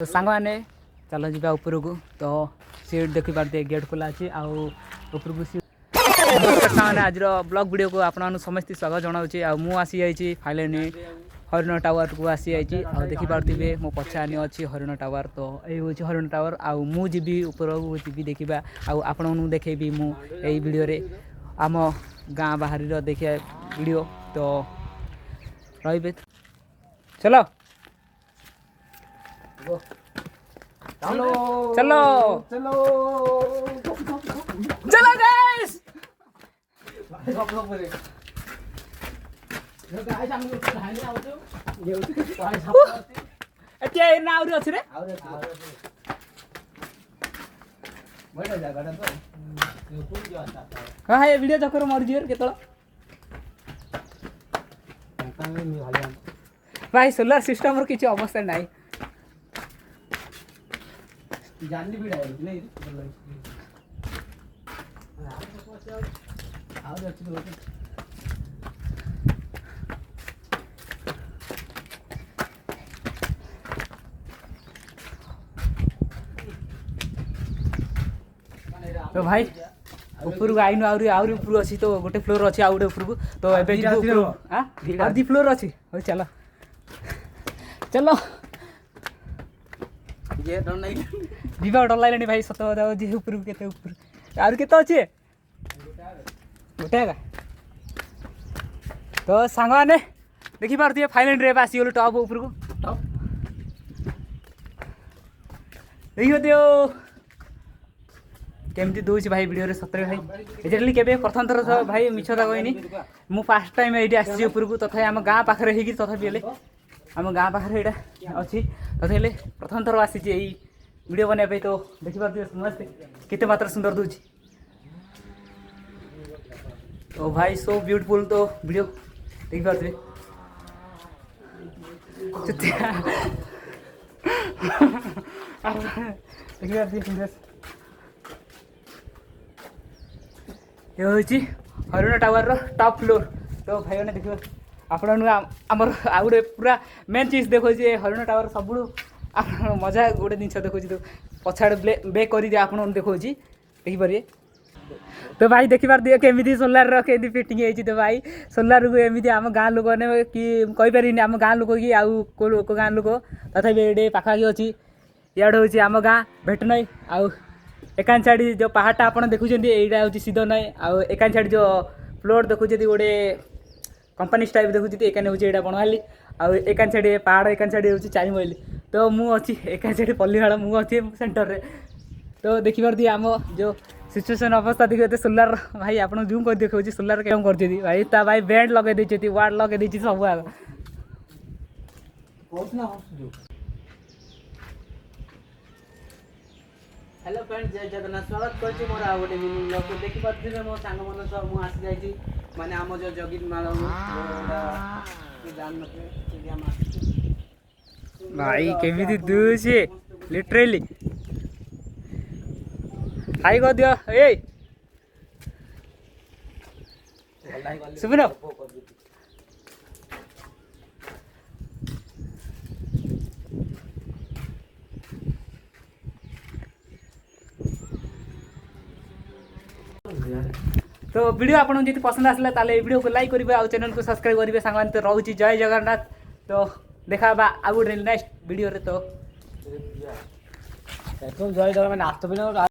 तो सांग मैंने चल जा उपरक तो सीट देखी पारे गेट खोला अच्छी आउपरक नमस्कार सांग आज ब्लॉग वीडियो को आपण समस्त स्वागत जनाऊँगी आसी फाइलेनी हरिण टावर को आसी देखी पारे मो पछाने अच्छी हरिण टावर तो ये हूँ हरिण टावर आजी ऊपर जी देखा आपण देखेबी मुझे वीडियो रे आम गाँ बाहर देखिए वीडियो तो रे चलो चलो चलो चलो चलो गाइस एटे ना आउरी अछि रे हां ये वीडियो चक्कर मर जियर केतळ भाई सोलर सिस्टम रो किछ अवस्था नाही जानली भी नहीं तो भाई ऊपर को आईनु आउरी ऊपर अच्छी तो गोटे फ्लोर अच्छी आउ गोटे ऊपर को तो एबे दी फ्लोर अच्छी हो चलो चलो ये डर नहीं जीवा डर लगे भाई सत बता जी ऊपर के ऊपर आर के अच्छे गोटे तो सांग मैंने देखी पारे फाइनल रे आसीगलु टॉप ऊपर को टॉप देखिए दियो केमती दूसरी भाई वीडियो सतरे भाई एक्चुअली के प्रथम थर भाई मिछ था कहनी मु फास्ट टाइम ये आसी ऊपर को तथा आम गाँ पाखे होगी तथापि आम गाँ पाखे यहाँ अच्छी तथा प्रथम थर आसी वीडियो बनवाई तो देखी पारे समस्ते केते मात्रा सुंदर दूची तो भाई सो ब्यूटीफुल तो वीडियो देखी पारे देखी पारे ये हूँ हरिण टावर टॉप फ्लोर तो भाई मैंने देखिए आपण आमर आ गए पूरा मेन चीज देखो हरिण टावर सब मजा गोटे जिन देखो तो पछाड़ बेक कर आप देखो देखिपारे तो भाई देखी पार दिए केमी सोलार के फिटिंग होती तो भाई सोलार को एमती आम गाँ लोक ने कि कहीपर आम गाँ लोक कि आउ को गाँ लोक तथा ये पाखापाखि अच्छी इे हूँ आम गाँ भेट नई आउ एकान साइड जो पहाड़टा आप देखुं यहाँ हूँ सीध नई आउ एकान साइड जो फ्लोर देखुं गोटे कंपनी टाइप देखुं एकाने हूँ यहाँ बनवाली आउ एकान साइड पहाड़ एकान साइड हूँ चारी मैली तो मु अच्छी एकान साइड पल्लीहाड़ मु अच्छी सेंटर रे तो देखिए आम जो सिचुएसन अवस्था देखिए सोलार भाई आप जूम कर देखा सोलार कम कर भाई ता भाई बैंड लगे देती वार्ड लगे सब आग हेलो फ्रेंड्स जय जगन्नाथ स्वागत करछि मोर आ गोटे मिनी ब्लॉग को देखि पाथिबे मो सांग मन सब मु आसी जाइछि माने आम जो जगित माल के जान नथे से हम आसी भाई केमिति दूसी लिटरली हाई कर दियो ए सुनो तो वीडियो आपको जी पसंद आसला ताले वीडियो को लाइक करेंगे और चैनल को सब्सक्राइब करेंगे सांग तो रोचे जय जगन्नाथ तो देखा आउ गोटे नेक्स्ट वीडियो रे तो जय जगन्नाथ